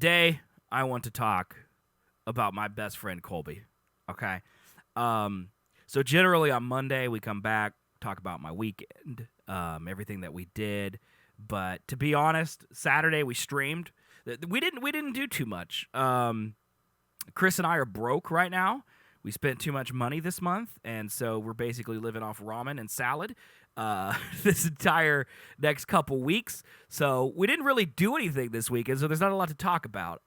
today I want to talk about my best friend Colby. Okay. So generally on Monday we come back, talk about my weekend, everything that we did. But to be honest, Saturday we streamed. We didn't do too much. Chris and I are broke right now. We spent too much money this month, and so we're basically living off ramen and salad this entire next couple weeks. So we didn't really do anything this weekend, so there's not a lot to talk about.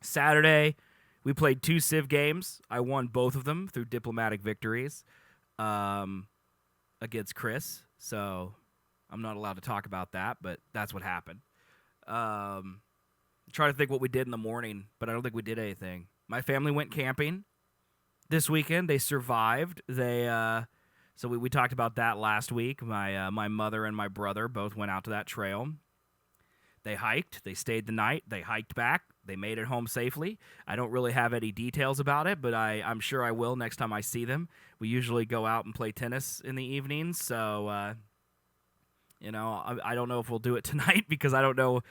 Saturday, we played 2 Civ games. I won both of them through diplomatic victories against Chris. So I'm not allowed to talk about that, but that's what happened. Try to think what we did in the morning, but I don't think we did anything. My family went camping this weekend. They survived. So we talked about that last week. My mother and my brother both went out to that trail. They hiked. They stayed the night. They hiked back. They made it home safely. I don't really have any details about it, but I'm sure I will next time I see them. We usually go out and play tennis in the evenings, so I don't know if we'll do it tonight because I don't know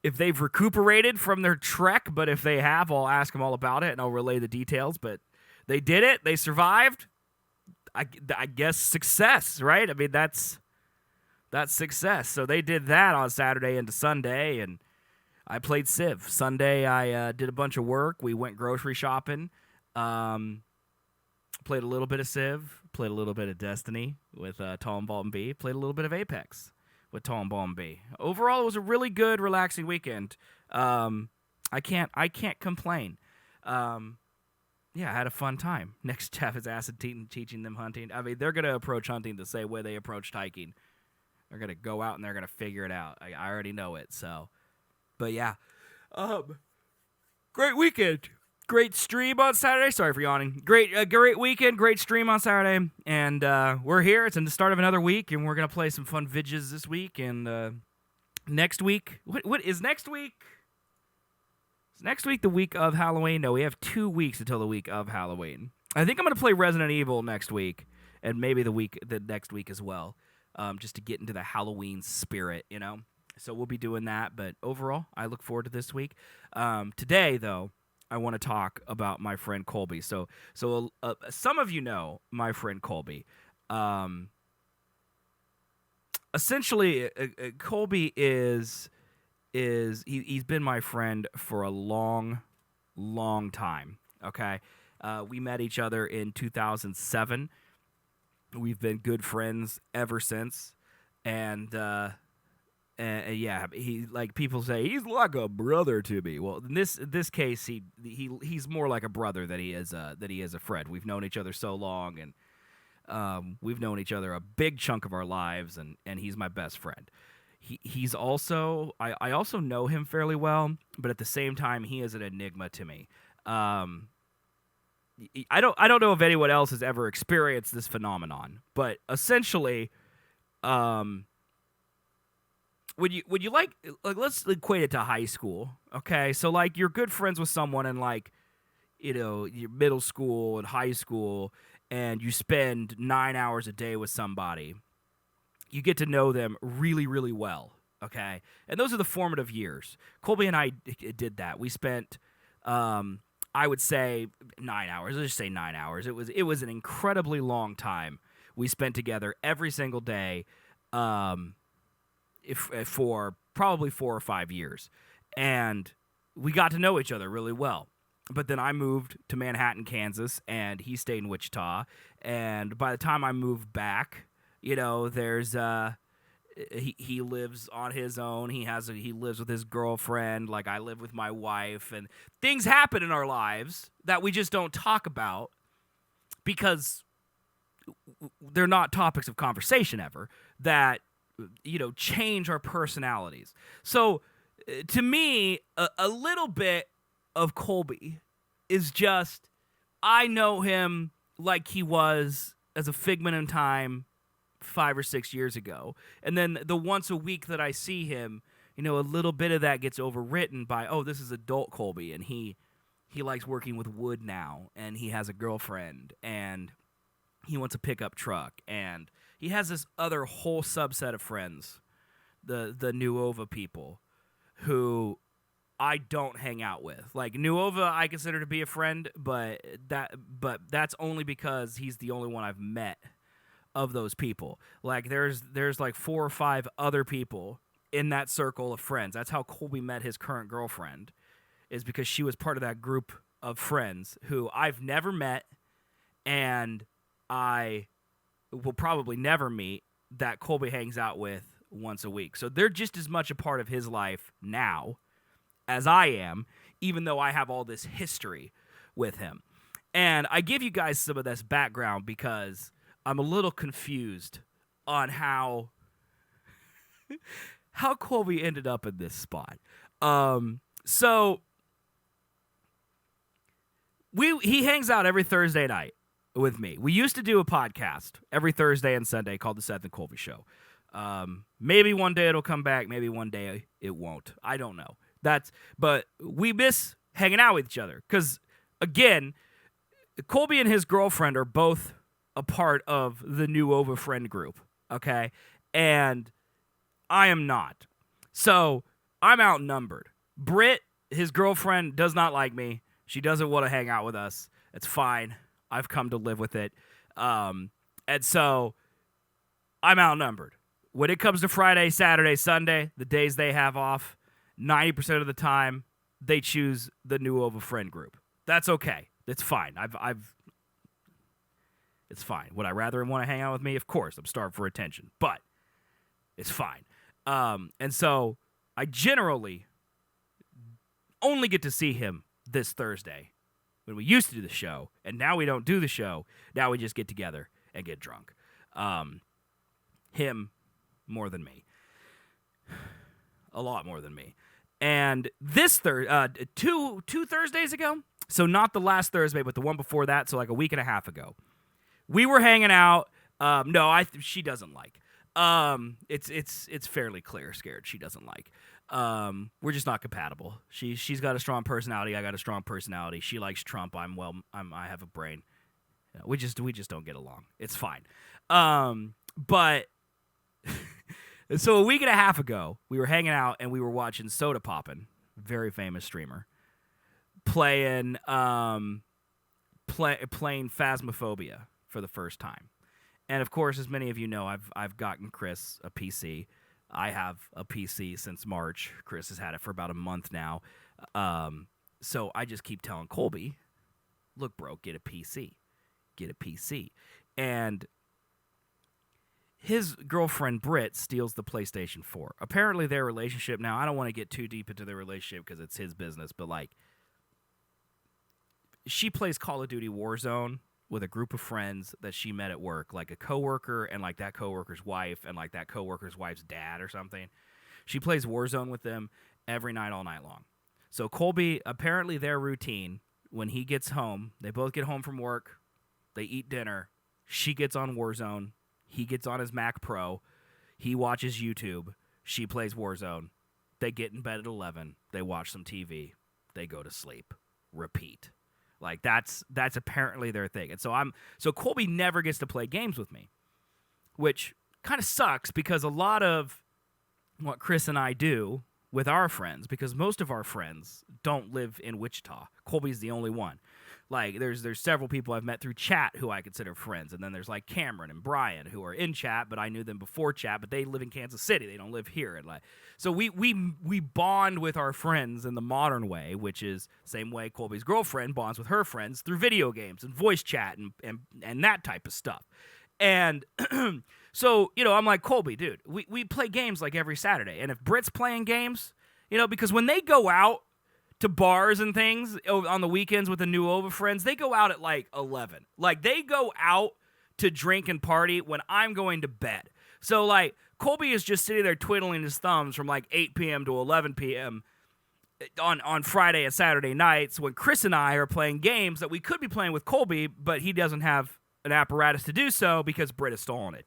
if they've recuperated from their trek, but if they have, I'll ask them all about it and I'll relay the details. But they did it. They survived. I guess success, right? I mean, that's success. So they did that on Saturday into Sunday, and I played Civ. Sunday, I did a bunch of work. We went grocery shopping. Played a little bit of Civ. Played a little bit of Destiny with Tall and Ball and B. Played a little bit of Apex with Tall and Ball and B. Overall, it was a really good, relaxing weekend. I can't complain. Yeah, I had a fun time. Next Jeff is acid teaching them hunting. I mean, they're going to approach hunting the same way they approached hiking. They're going to go out and they're going to figure it out. I already know it, so. But yeah. Great weekend. Great stream on Saturday. Sorry for yawning. Great weekend. Great stream on Saturday. And we're here. It's in the start of another week, and we're going to play some fun vidges this week. And next week. What is next week? Is next week the week of Halloween? No, we have 2 weeks until the week of Halloween. I think I'm going to play Resident Evil next week, and maybe the next week as well, just to get into the Halloween spirit, you know? So we'll be doing that, but overall, I look forward to this week. Today, though, I want to talk about my friend Colby. So some of you know my friend Colby. Essentially, Colby he's been my friend for a long, long time. Okay, we met each other in 2007. We've been good friends ever since, and yeah, he, like people say, he's like a brother to me. Well, in this case, he's more like a brother than he is a friend. We've known each other so long, and we've known each other a big chunk of our lives, and he's my best friend. He's also I also know him fairly well, but at the same time, he is an enigma to me. I don't know if anyone else has ever experienced this phenomenon, but essentially, Would you like let's equate it to high school, okay? So like you're good friends with someone in like, your middle school and high school, and you spend 9 hours a day with somebody. You get to know them really, really well, okay? And those are the formative years. Colby and I did that. We spent, I would say 9 hours. Let's just say 9 hours. It was an incredibly long time we spent together every single day. For probably 4 or 5 years. And we got to know each other really well. But then I moved to Manhattan, Kansas, and he stayed in Wichita. And by the time I moved back, there's he lives on his own. He lives with his girlfriend. Like I live with my wife, and things happen in our lives that we just don't talk about because they're not topics of conversation ever. That change our personalities. So, to me, a little bit of Colby is just, I know him like he was as a figment of time 5 or 6 years ago. And then the once a week that I see him, a little bit of that gets overwritten by, oh, this is adult Colby, and he likes working with wood now, and he has a girlfriend, and he wants a pickup truck, and he has this other whole subset of friends, the Nuova people, who I don't hang out with. Like Nuova, I consider to be a friend, but that's only because he's the only one I've met of those people. Like there's like 4 or 5 other people in that circle of friends. That's how Colby met his current girlfriend, is because she was part of that group of friends who I've never met and I will probably never meet, that Colby hangs out with once a week. So they're just as much a part of his life now as I am, even though I have all this history with him. And I give you guys some of this background because I'm a little confused on how Colby ended up in this spot. So he hangs out every Thursday night with me. We used to do a podcast every Thursday and Sunday called The Seth and Colby Show. Maybe one day it'll come back. Maybe one day it won't. I don't know. But we miss hanging out with each other because, again, Colby and his girlfriend are both a part of the Nuova friend group, okay? And I am not. So I'm outnumbered. Britt, his girlfriend, does not like me. She doesn't want to hang out with us. It's fine. I've come to live with it. And so I'm outnumbered. When it comes to Friday, Saturday, Sunday, the days they have off, 90% of the time, they choose the Nuova friend group. That's okay. It's fine. It's fine. Would I rather him want to hang out with me? Of course. I'm starved for attention. But it's fine. And so I generally only get to see him this Thursday when we used to do the show, and now we don't do the show. Now we just get together and get drunk. Him more than me. A lot more than me. And this two Thursdays ago, so not the last Thursday, but the one before that, so like a week and a half ago, we were hanging out. She doesn't like. It's fairly clear, scared. She doesn't like. We're just not compatible. She's got a strong personality. I got a strong personality. She likes Trump. I have a brain. We just don't get along. It's fine. But so a week and a half ago, we were hanging out and we were watching Soda Poppin', very famous streamer, playing Phasmophobia for the first time. And of course, as many of you know, I've gotten Chris a PC. I have a PC since March. Chris has had it for about a month now. So I just keep telling Colby, look, bro, get a PC. Get a PC. And his girlfriend, Britt, steals the PlayStation 4. Apparently their relationship now, I don't want to get too deep into their relationship because it's his business, but like, she plays Call of Duty Warzone with a group of friends that she met at work, like a coworker and like that coworker's wife and like that coworker's wife's dad or something. She plays Warzone with them every night, all night long. So Colby, apparently their routine, when he gets home, they both get home from work, they eat dinner, she gets on Warzone, he gets on his Mac Pro, he watches YouTube, she plays Warzone, they get in bed at 11, they watch some TV, they go to sleep, repeat. Like that's apparently their thing. And so Colby never gets to play games with me, which kind of sucks because a lot of what Chris and I do with our friends, because most of our friends don't live in Wichita. Colby's the only one. Like there's several people I've met through chat who I consider friends, and then there's like Cameron and Brian who are in chat, but I knew them before chat, but they live in Kansas City. They don't live here. And like so we bond with our friends in the modern way, which is the same way Colby's girlfriend bonds with her friends through video games and voice chat and that type of stuff. And so, I'm like, Colby, dude, we play games like every Saturday. And if Britt's playing games, because when they go out to bars and things on the weekends with the Nuova friends, they go out at like 11. Like they go out to drink and party when I'm going to bed. So like Colby is just sitting there twiddling his thumbs from like 8 p.m. to 11 p.m. on Friday and Saturday nights when Chris and I are playing games that we could be playing with Colby, but he doesn't have an apparatus to do so because Britt has stolen it.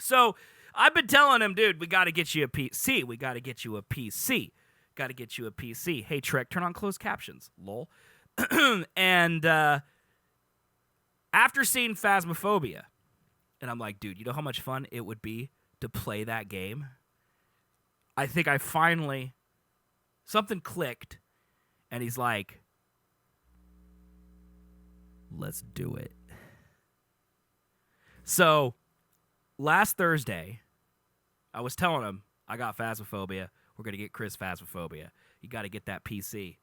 So I've been telling him, dude, we got to get you a PC. We got to get you a PC. Got to get you a PC. Hey, Trek, turn on closed captions. Lol. And after seeing Phasmophobia, and I'm like, dude, you know how much fun it would be to play that game? I think I finally, something clicked, And he's like, let's do it. So last Thursday, I was telling him, I got Phasmophobia. We're going to get Chris Phasmophobia. You got to get that PC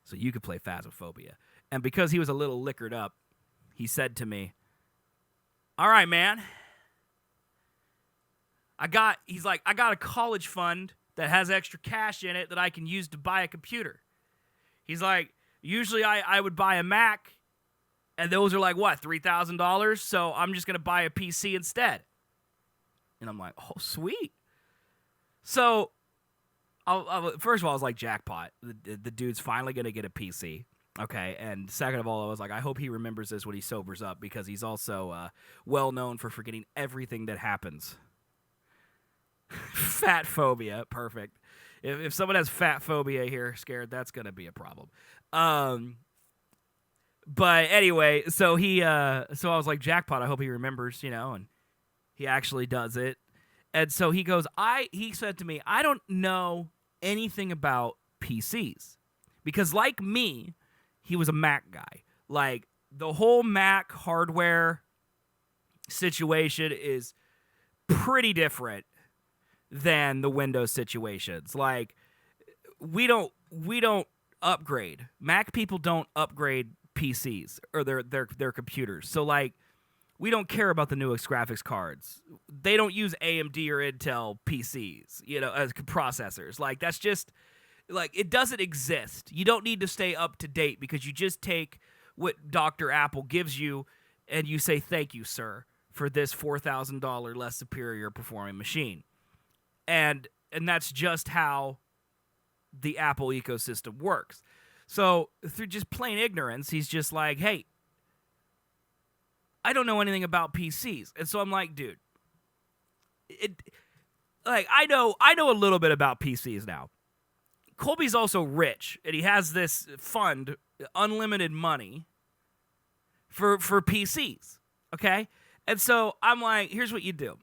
so you could play Phasmophobia. And because he was a little liquored up, he said to me, all right, man. He's like, I got a college fund that has extra cash in it that I can use to buy a computer. He's like, usually I would buy a Mac, and those are like, what, $3,000? So I'm just going to buy a PC instead. And I'm like, oh, sweet. So, first of all, I was like, jackpot. The dude's finally going to get a PC. Okay, and second of all, I was like, I hope he remembers this when he sobers up, because he's also well known for forgetting everything that happens. Fat phobia, perfect. If someone has fat phobia here, scared, that's going to be a problem. But anyway, so I was like, jackpot, I hope he remembers, and he actually does it. And so he goes, he said to me, I don't know anything about PCs, because like me, he was a Mac guy. Like, the whole Mac hardware situation is pretty different than the Windows situations. Like, we don't upgrade. Mac people don't upgrade PCs or their computers. So, like, we don't care about the newest graphics cards. They don't use AMD or Intel PCs, as processors. Like, that's just, like, it doesn't exist. You don't need to stay up to date, because you just take what Dr. Apple gives you and you say, thank you, sir, for this $4,000 less superior performing machine. And that's just how the Apple ecosystem works. So through just plain ignorance, he's just like, hey, I don't know anything about PCs. And so I'm like, dude, I know a little bit about PCs now. Colby's also rich, and he has this fund, unlimited money, for PCs, okay? And so I'm like, here's what you do.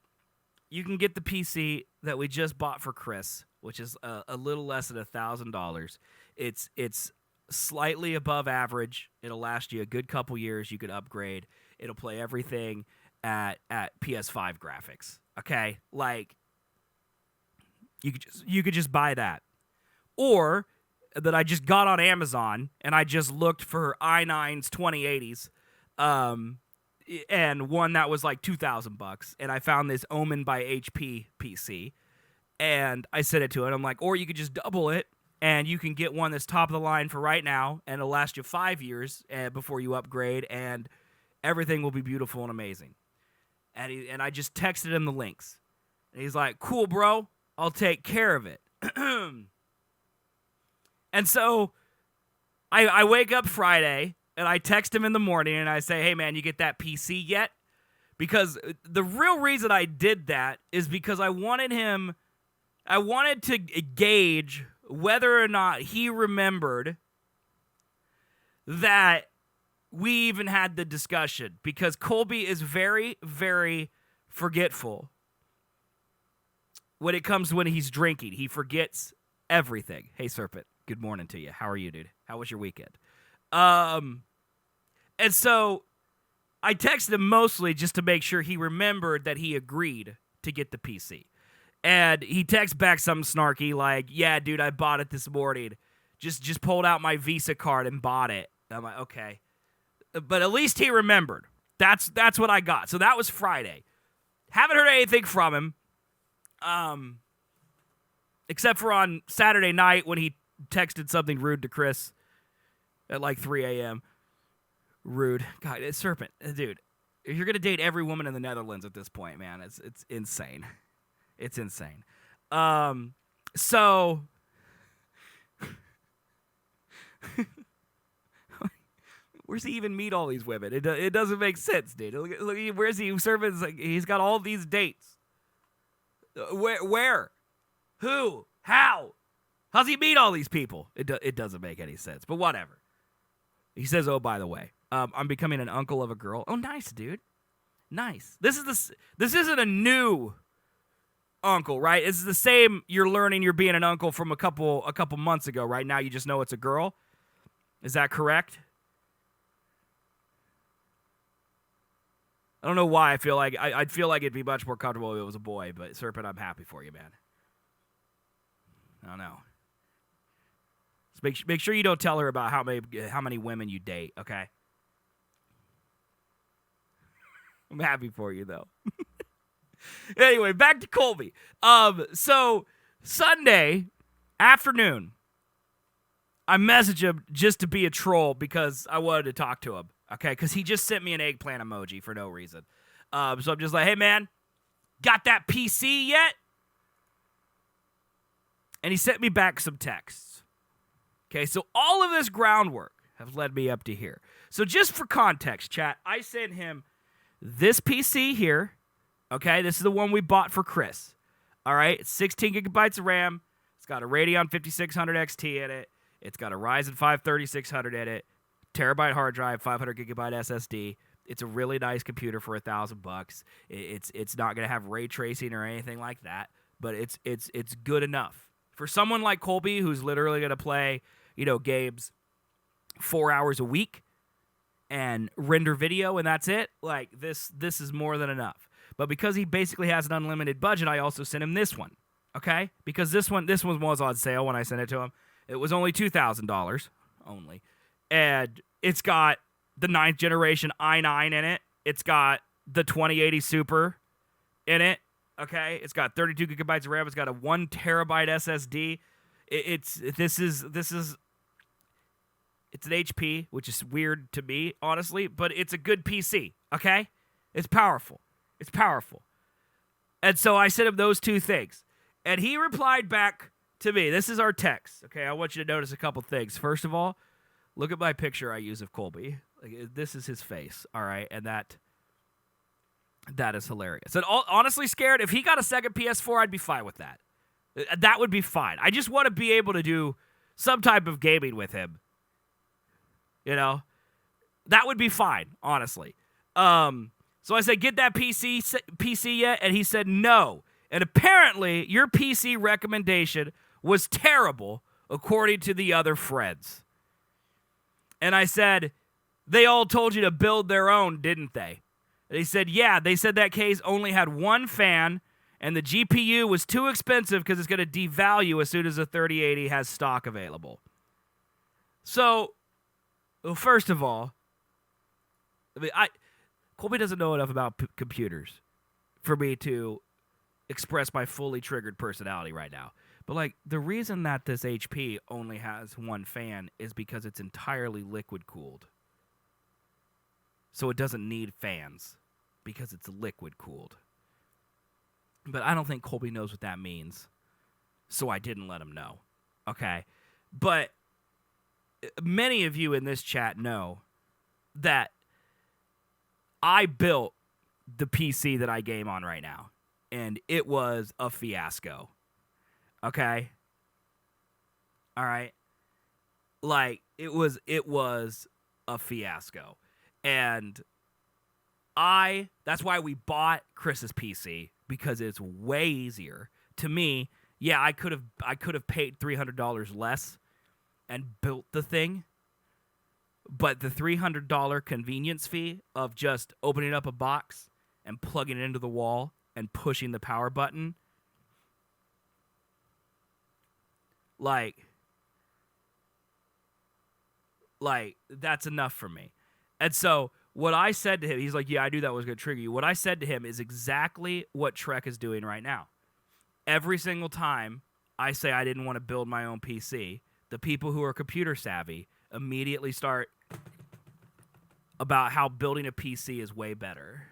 You can get the PC that we just bought for Chris, which is a little less than $1,000. It's slightly above average. It'll last you a good couple years. You could upgrade. It'll play everything at PS5 graphics, okay? Like, you could just buy that. Or that I just got on Amazon and I just looked for i9's 2080s, and one that was like $2,000, and I found this Omen by HP PC, and I sent it to it. I'm like, or you could just double it, and you can get one that's top of the line for right now, and it'll last you 5 years before you upgrade, and everything will be beautiful and amazing. And I just texted him the links, and he's like, cool, bro, I'll take care of it. And so I wake up Friday, and I text him in the morning, and I say, hey, man, you get that PC yet? Because the real reason I did that is because I wanted to gauge whether or not he remembered that we even had the discussion. Because Colby is very, very forgetful when it comes to when he's drinking. He forgets everything. Hey, Serpent. Good morning to you. How are you, dude? How was your weekend? And so I texted him mostly just to make sure he remembered that he agreed to get the PC. And he texts back something snarky like, yeah, dude, I bought it this morning. Just pulled out my Visa card and bought it. I'm like, okay. But at least he remembered. That's what I got. So that was Friday. Haven't heard anything from him. Except for on Saturday night when he texted something rude to Chris at like 3 a.m. Rude. God, it's Serpent. Dude, if you're going to date every woman in the Netherlands at this point, man, it's insane. It's insane. So where's he even meet all these women? It doesn't make sense, dude. Look, where's he? Serpent's like, he's got all these dates. Where? Who? How? How's he meet all these people? It doesn't make any sense, but whatever. He says, oh, by the way, I'm becoming an uncle of a girl. Oh, nice, dude. Nice. This isn't a new uncle, right? It's the same. You're learning you're being an uncle from a couple months ago. Right now, you just know it's a girl. Is that correct? I don't know why I feel like I'd feel like it'd be much more comfortable if it was a boy, but Serpent, I'm happy for you, man. I don't know. Just make sure you don't tell her about how many women you date, okay? I'm happy for you though. Anyway, back to Colby. So Sunday afternoon, I messaged him just to be a troll because I wanted to talk to him. Okay, because he just sent me an eggplant emoji for no reason. So I'm just like, hey, man, got that PC yet? And he sent me back some texts. Okay, so all of this groundwork has led me up to here. So just for context, chat, I sent him this PC here. Okay, this is the one we bought for Chris. All right, it's 16 gigabytes of RAM. It's got a Radeon 5600 XT in it. It's got a Ryzen 5 3600 in it. Terabyte hard drive, 500 gigabyte SSD. It's a really nice computer for $1,000. It's not gonna have ray tracing or anything like that, but it's good enough for someone like Colby who's literally gonna play games 4 hours a week and render video and that's it. Like this is more than enough. But because he basically has an unlimited budget, I also sent him this one. Okay, because this one was on sale when I sent it to him. It was only $2,000 only. And it's got the 9th generation i9 in it. It's got the 2080 Super in it. Okay, it's got 32 gigabytes of RAM. It's got a 1 terabyte SSD. It's an HP, which is weird to me, honestly, but it's a good PC. Okay, it's powerful. It's powerful. And so I sent him those two things, and he replied back to me. This is our text. Okay, I want you to notice a couple things. First of all, look at my picture I use of Colby. Like, this is his face, all right? And that is hilarious. And honestly, Scared, if he got a second PS4, I'd be fine with that. That would be fine. I just want to be able to do some type of gaming with him. That would be fine, honestly. So I said, get that PC yet? And he said, no. And apparently, your PC recommendation was terrible, according to the other friends. And I said, they all told you to build their own, didn't they? And he said, yeah. They said that case only had one fan, and the GPU was too expensive because it's going to devalue as soon as the 3080 has stock available. So, well, first of all, Colby doesn't know enough about computers for me to express my fully triggered personality right now. But, the reason that this HP only has one fan is because it's entirely liquid-cooled. So it doesn't need fans because it's liquid-cooled. But I don't think Colby knows what that means, so I didn't let him know. Okay? But many of you in this chat know that I built the PC that I game on right now, and it was a fiasco. Okay? All right? It was a fiasco. And that's why we bought Chris's PC, because it's way easier. To me, yeah, I could have paid $300 less and built the thing. But the $300 convenience fee of just opening up a box and plugging it into the wall and pushing the power button, that's enough for me. And so what I said to him, he's like, yeah, I knew that was going to trigger you. What I said to him is exactly what Trek is doing right now. Every single time I say I didn't want to build my own PC, the people who are computer savvy immediately start about how building a PC is way better.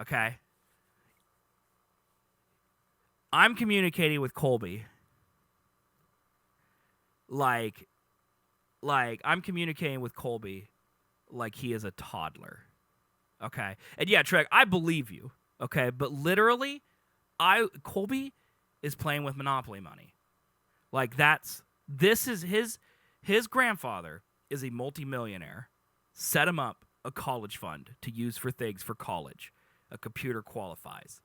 Okay? I'm communicating with Colby I'm communicating with Colby like he is a toddler. Okay? And yeah, Trek, I believe you. Okay? But literally, Colby is playing with Monopoly money. This is his grandfather is a multimillionaire, set him up a college fund to use for things for college. A computer qualifies.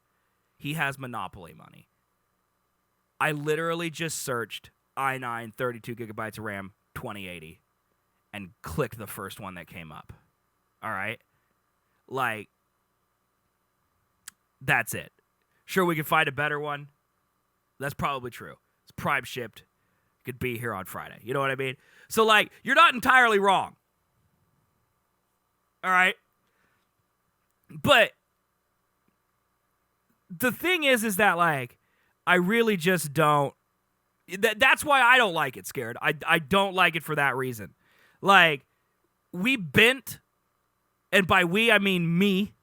He has Monopoly money. I literally just searched i9 32 gigabytes of RAM, 2080 and click the first one that came up. All right? Like, that's it. Sure, we can find a better one. That's probably true. It's prime shipped. It could be here on Friday. You know what I mean? So, like, you're not entirely wrong. All right? But the thing is that, like, I really just don't. That's why I don't like it, Scared. I don't like it for that reason. Like, we bent, and by we, I mean me,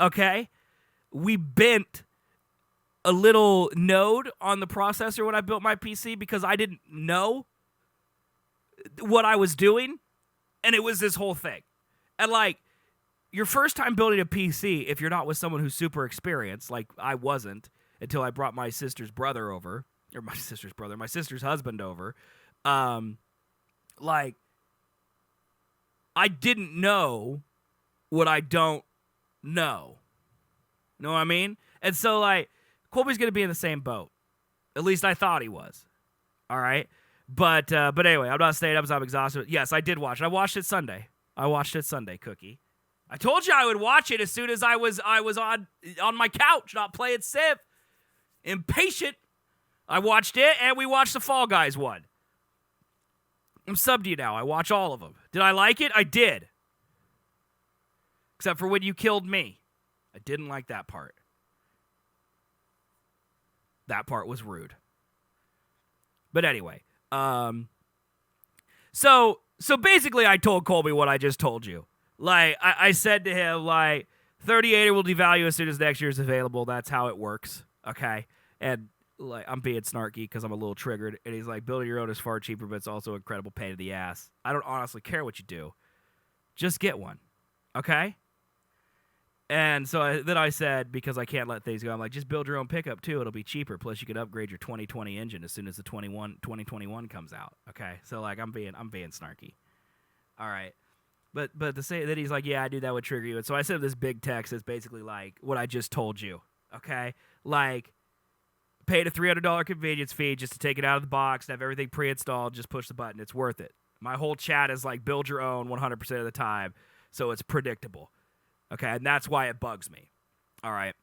okay? We bent a little node on the processor when I built my PC because I didn't know what I was doing, and it was this whole thing. And, like, your first time building a PC, if you're not with someone who's super experienced, like I wasn't until I brought my sister's brother over, or my sister's husband over, like, I didn't know what I don't know. Know what I mean? And so, like, Colby's going to be in the same boat. At least I thought he was. All right? But anyway, I'm not staying up because I'm exhausted. Yes, I did watch it. I watched it Sunday, Cookie. I told you I would watch it as soon as I was on my couch, not playing Civ. Impatient. I watched it, and we watched the Fall Guys one. I'm subbed to you now. I watch all of them. Did I like it? I did. Except for when you killed me. I didn't like that part. That part was rude. But anyway, so basically I told Colby what I just told you. Like, I said to him, like, 3080 will devalue as soon as next year's available. That's how it works, okay? And, like, I'm being snarky because I'm a little triggered. And he's like, building your own is far cheaper, but it's also an incredible pain in the ass. I don't honestly care what you do. Just get one, okay? And so then I said, because I can't let things go, I'm like, just build your own pickup, too. It'll be cheaper. Plus, you can upgrade your 2020 engine as soon as the 2021 comes out, okay? So, like, I'm being snarky. All right. But to say that he's like, yeah, I knew that would trigger you. And so I sent him this big text that's basically like what I just told you, okay? Like, paid a $300 convenience fee just to take it out of the box, have everything pre-installed, just push the button. It's worth it. My whole chat is like, build your own 100% of the time, so it's predictable, okay? And that's why it bugs me, all right?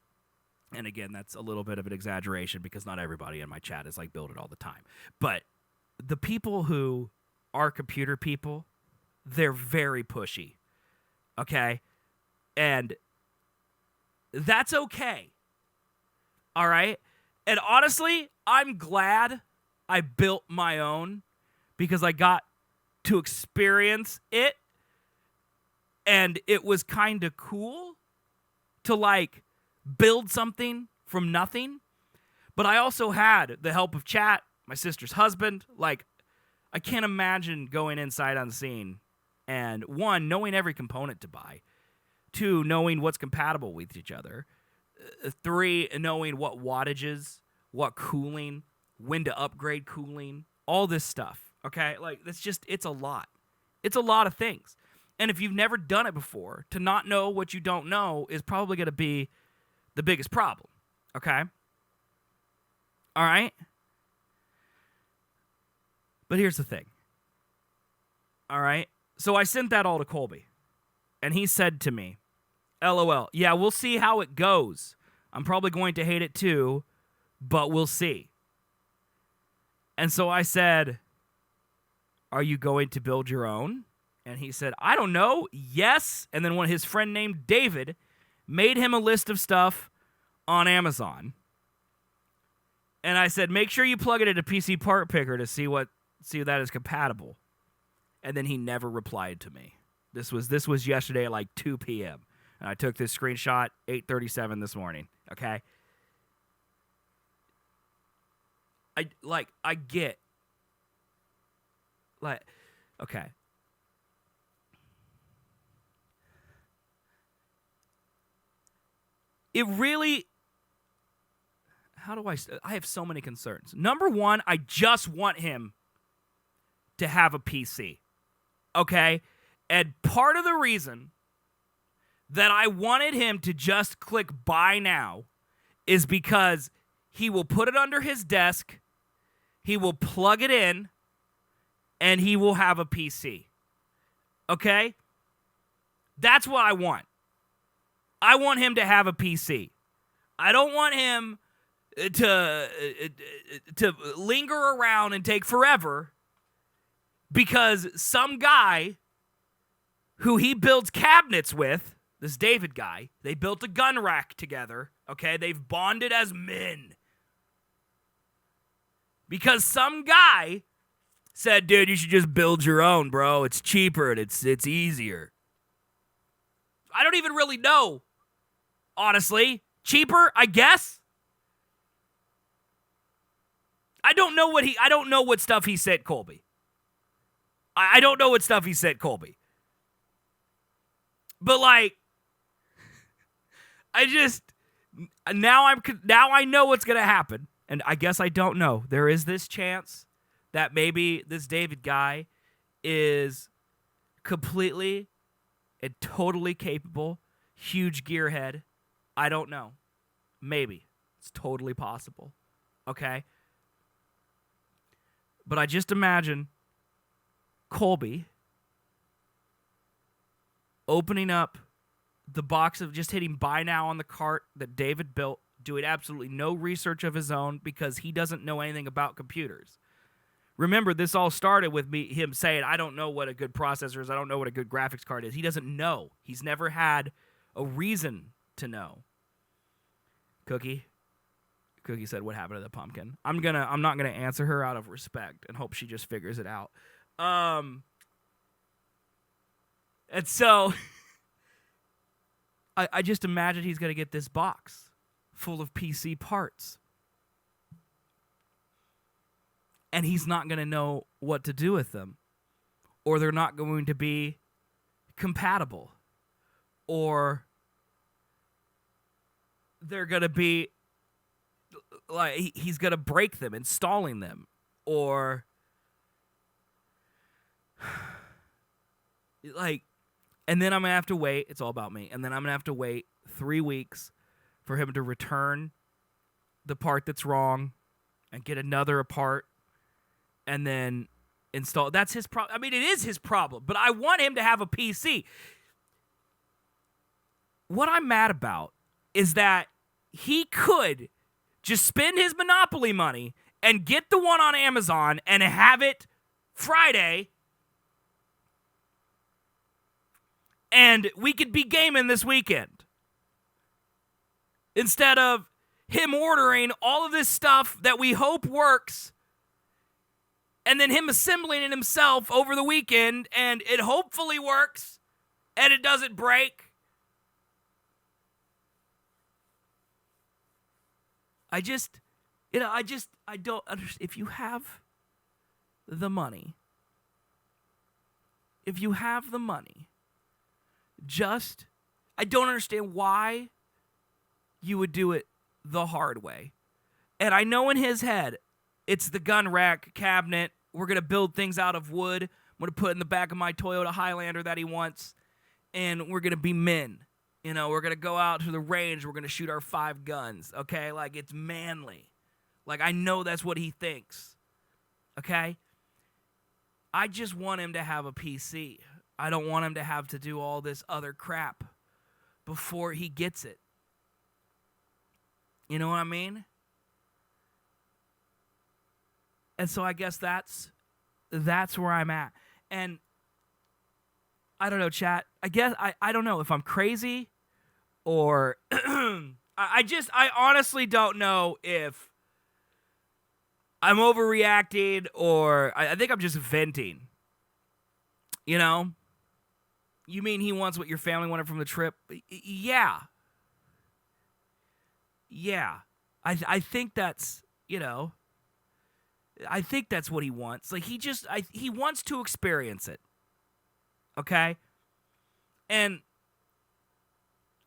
And again, that's a little bit of an exaggeration because not everybody in my chat is like, build it all the time. But the people who are computer people, they're very pushy, okay? And that's okay, all right? And honestly, I'm glad I built my own because I got to experience it, and it was kind of cool to, like, build something from nothing. But I also had the help of chat, my sister's husband. Like, I can't imagine going inside unseen and, one, knowing every component to buy. 2, knowing what's compatible with each other. 3, knowing what wattages, what cooling, when to upgrade cooling, all this stuff, okay? Like, it's a lot. It's a lot of things. And if you've never done it before, to not know what you don't know is probably going to be the biggest problem, okay? All right? But here's the thing, all right? So I sent that all to Colby, and he said to me, LOL, yeah, we'll see how it goes. I'm probably going to hate it too, but we'll see. And so I said, are you going to build your own? And he said, I don't know, yes. And then when his friend named David made him a list of stuff on Amazon. And I said, make sure you plug it into PC Part Picker to see if that is compatible. And then he never replied to me. This was yesterday at like 2 p.m. And I took this screenshot 8:37 this morning, okay? I get, like, okay. It really, I have so many concerns. Number one, I just want him to have a PC, okay? And part of the reason that I wanted him to just click buy now is because he will put it under his desk, he will plug it in, and he will have a PC. Okay? That's what I want. I want him to have a PC. I don't want him to linger around and take forever because some guy who he builds cabinets with, this David guy, they built a gun rack together, okay? They've bonded as men. Because some guy said, dude, you should just build your own, bro. It's cheaper and it's easier. I don't even really know, honestly. Cheaper, I guess? I don't know what stuff he sent Colby. I don't know what stuff he sent Colby. But like, now I know what's going to happen. And I guess I don't know. There is this chance that maybe this David guy is completely and totally capable, huge gearhead. I don't know. Maybe. It's totally possible. Okay? But I just imagine Colby opening up the box of just hitting buy now on the cart that David built, doing absolutely no research of his own because he doesn't know anything about computers. Remember, this all started with him saying, I don't know what a good processor is. I don't know what a good graphics card is. He doesn't know. He's never had a reason to know. Cookie said, what happened to the pumpkin? I'm not gonna answer her out of respect and hope she just figures it out. And so I just imagine he's gonna get this box full of PC parts. And he's not going to know what to do with them. Or they're not going to be compatible. Or they're going to be, like, he's going to break them installing them. Or, like, and then I'm going to have to wait. It's all about me. And then I'm going to have to wait 3 weeks for him to return the part that's wrong and get another part. And then install. That's his problem. I mean, it is his problem, but I want him to have a PC. What I'm mad about is that he could just spend his Monopoly money and get the one on Amazon and have it Friday, and we could be gaming this weekend. Instead of him ordering all of this stuff that we hope works, and then him assembling it himself over the weekend, and it hopefully works, and it doesn't break. I don't understand. If you have the money, I don't understand why you would do it the hard way. And I know in his head, it's the gun rack cabinet. We're going to build things out of wood. I'm going to put in the back of my Toyota Highlander that he wants. And we're going to be men. You know, we're going to go out to the range. We're going to shoot our 5 guns. Okay? Like, it's manly. Like, I know that's what he thinks. Okay? I just want him to have a PC. I don't want him to have to do all this other crap before he gets it. You know what I mean? And so I guess that's where I'm at. And I don't know, chat. I guess I don't know if I'm crazy or I honestly don't know if I'm overreacting or I think I'm just venting. You know? You mean he wants what your family wanted from the trip? Yeah. Yeah. I think that's, you know, I think that's what he wants. Like, he wants to experience it. Okay? And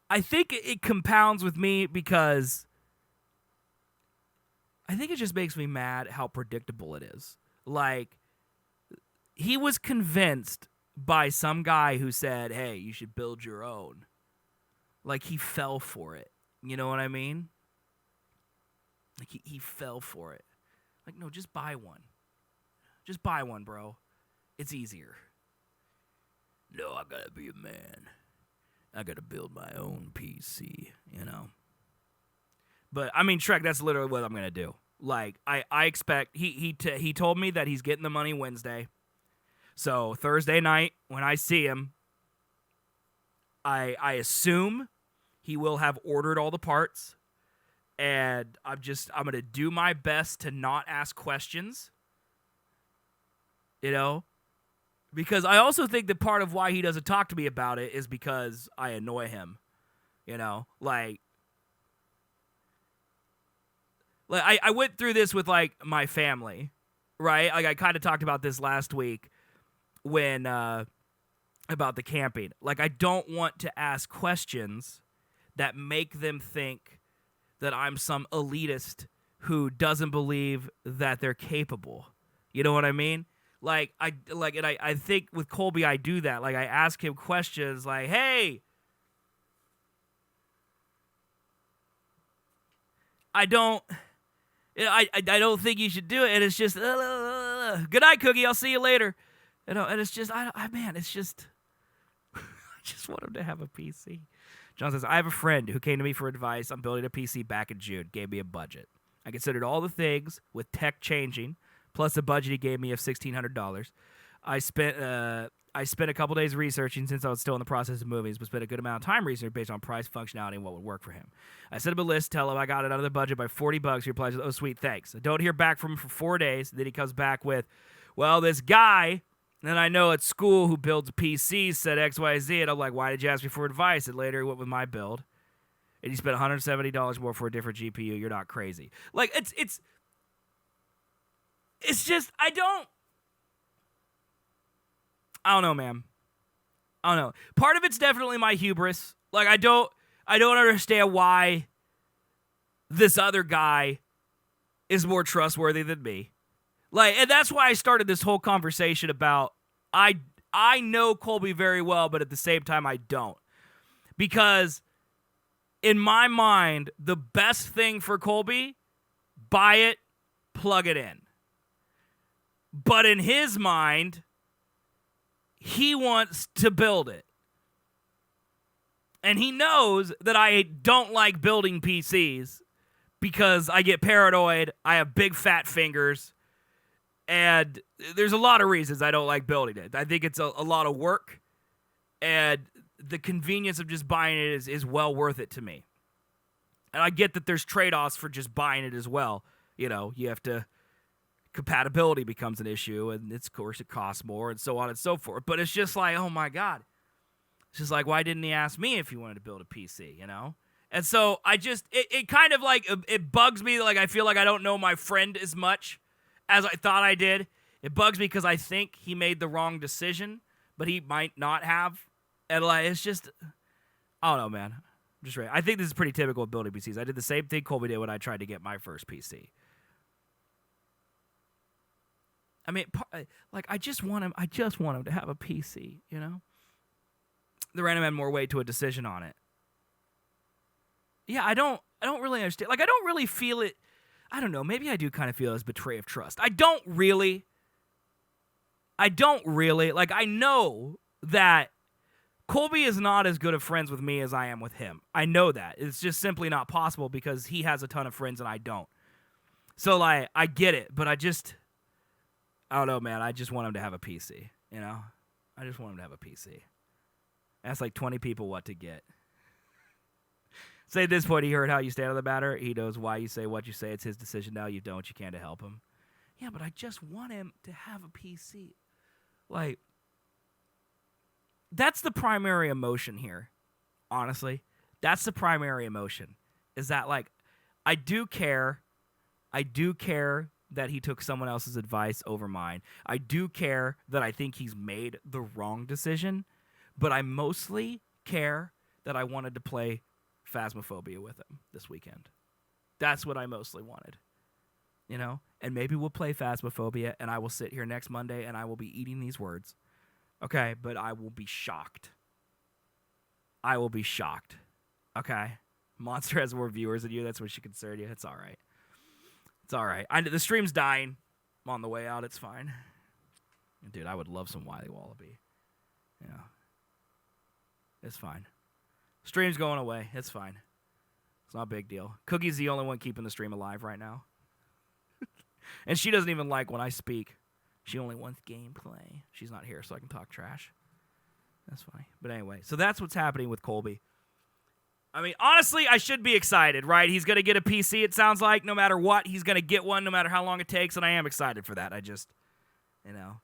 I think it compounds with me because I think it just makes me mad how predictable it is. Like, he was convinced by some guy who said, hey, you should build your own. Like, he fell for it. You know what I mean? Like, he fell for it. Like, no, just buy one. Just buy one, bro. It's easier. No, I gotta be a man. I gotta build my own PC, you know. But I mean, Shrek, that's literally what I'm gonna do. Like, I expect he told me that he's getting the money Wednesday. So Thursday night when I see him, I assume he will have ordered all the parts, and I'm gonna do my best to not ask questions. You know? Because I also think that part of why he doesn't talk to me about it is because I annoy him. You know? Like I went through this with, like, my family, right? Like, I kind of talked about this last week when, about the camping. Like, I don't want to ask questions that make them think that I'm some elitist who doesn't believe that they're capable. You know what I mean? Like, I think with Colby, I do that. Like, I ask him questions like, hey, I don't think you should do it. And it's just, good night, Cookie. I'll see you later. You know, and it's just, it's just, I just want him to have a PC. John says, I have a friend who came to me for advice on building a PC back in June, gave me a budget. I considered all the things with tech changing, plus the budget he gave me of $1,600. I spent a couple days researching since I was still in the process of movies, but spent a good amount of time researching based on price, functionality, and what would work for him. I sent him a list, tell him I got it under the budget by $40. He replies with, oh, sweet, thanks. I don't hear back from him for 4 days. Then he comes back with, well, this guy that I know at school who builds PCs said XYZ, and I'm like, why did you ask me for advice? And later he went with my build, and you spent $170 more for a different GPU. You're not crazy. Like, it's just, I don't know, man. I don't know. Part of it's definitely my hubris. Like, I don't understand why this other guy is more trustworthy than me. Like, and that's why I started this whole conversation about I know Colby very well, but at the same time I don't. Because in my mind, the best thing for Colby, buy it, plug it in. But in his mind, he wants to build it. And he knows that I don't like building PCs because I get paranoid, I have big fat fingers, and there's a lot of reasons I don't like building it. I think it's a lot of work, and the convenience of just buying it is well worth it to me. And I get that there's trade-offs for just buying it as well. You know, you have to... compatibility becomes an issue, and of course it costs more, and so on and so forth. But it's just like, oh my God. It's just like, why didn't he ask me if he wanted to build a PC, you know? And so I just, it kind of like, it bugs me. Like, I feel like I don't know my friend as much as I thought I did. It bugs me because I think he made the wrong decision, but he might not have. And like, it's just, I don't know, man. I'm just ready. I think this is pretty typical of building PCs. I did the same thing Colby did when I tried to get my first PC. I mean, like, I just want him to have a PC, you know? The random had more weight to a decision on it. Yeah, I don't really understand. Like, I don't really feel it. I don't know. Maybe I do kind of feel it as betray of trust. I don't really. Like, I know that Colby is not as good of friends with me as I am with him. I know that. It's just simply not possible because he has a ton of friends and I don't. So, like, I get it, but I don't know, man. I just want him to have a PC, you know? I just want him to have a PC. Ask like 20 people what to get. Say at this point he heard how you stand on the matter. He knows why you say what you say. It's his decision now. You don't. You can't help him. Yeah, but I just want him to have a PC. Like, that's the primary emotion here, honestly. That's the primary emotion. Is that, like, I do care that he took someone else's advice over mine. I do care that I think he's made the wrong decision, but I mostly care that I wanted to play Phasmophobia with him this weekend. That's what I mostly wanted, you know? And maybe we'll play Phasmophobia, and I will sit here next Monday, and I will be eating these words. Okay, but I will be shocked. I will be shocked. Okay? Monster has more viewers than you. That's what should concern you. It's all right. It's all right. The stream's dying. I'm on the way out. It's fine. Dude, I would love some Wily Wallaby. Yeah. It's fine. Stream's going away. It's fine. It's not a big deal. Cookie's the only one keeping the stream alive right now. And she doesn't even like when I speak. She only wants gameplay. She's not here, so I can talk trash. That's funny. But anyway, so that's what's happening with Colby. I mean, honestly, I should be excited, right? He's going to get a PC, it sounds like. No matter what, he's going to get one, no matter how long it takes, and I am excited for that. I just, you know,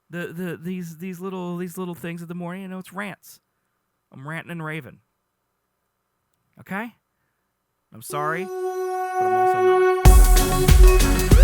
these little things in the morning, you know, it's rants. I'm ranting and raving. Okay? I'm sorry, but I'm also not.